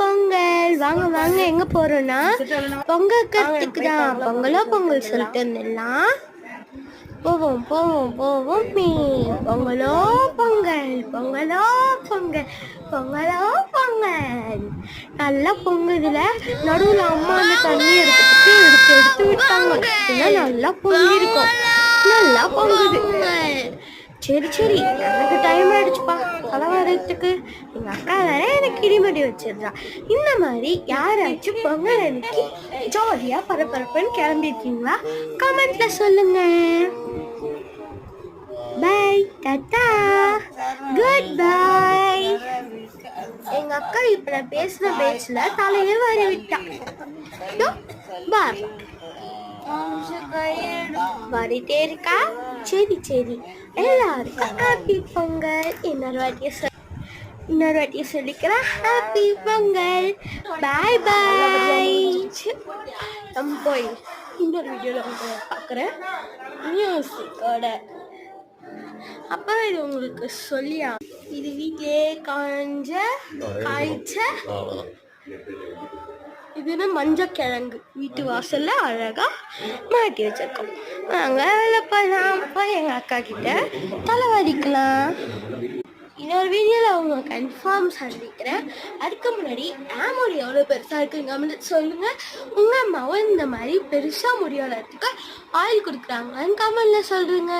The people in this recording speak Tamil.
பொங்கல். வாங்க வாங்க, எங்க போறோம்னா பொங்கல் கத்துக்கு தான். பொங்கலோ பொங்கல் சொல்லிட்டு இருந்தெல்லாம் போவோம் போவோம் போவோம் பொங்கலோ பொங்கல், பொங்கலோ பொங்கல், பொங்கலோ பொங்கல். நல்லா பொங்குதுல. நடுவில் அம்மா அந்த தண்ணி எடுத்து எடுத்து விட்டாங்க. நல்லா பொங்கி இருக்கும், நல்லா பொங்குது. சரி சரி, எனக்கு டைம் ஆயிடுச்சுப்பா தலை வர்றதுக்கு. எங்க அக்கா வேற எனக்கு இடிமடி வச்சிருந்தா. இந்த மாதிரி யாராச்சும் பொங்கல் அன்னைக்கு ஜாலியா பரபரப்புன்னு கிளம்பிருக்கீங்களா? கமெண்ட்ல சொல்லுங்க. Bye, tata, goodbye. எங்க அக்கா இப்ப நான் பேசுற பேச்சுல தலையே வரி விட்டா. வரிட்டே இருக்கா. சரி சரி, எல்லாருக்கும் ஹாப்பி பொங்கல். இன்னொரு வாட்டியை சொல்லிக்கிறேன். ஹாப்பி பொங்கல். பாய் பாய். நம்ம போய் இன்னொரு வீடியோவில் பார்க்குறேன் மியூசிக்கோட. அப்புறம் இது உங்களுக்கு சொல்லியா, இது வீட்டிலே காய்ச்ச இதுன்னு மஞ்சக்கிழங்கு வீட்டு வாசல்ல அழகா மாட்டி வச்சிருக்கோம். நாங்க போய் எங்க அக்கா கிட்ட தலைவலிக்கலாம். இன்னொரு வீடியோவில் அவங்க கன்ஃபார்ம் சந்திக்கிறேன். அதுக்கு முன்னாடி என் முடி எவ்வளோ பெருசாக இருக்குங்க சொல்லுங்க. உங்கள் அம்மாவும் இந்த மாதிரி பெருசாக முடி வளர்த்துக்கு ஆயில் கொடுக்குறாங்கன்னு கமெண்ட்ல சொல்லுங்க.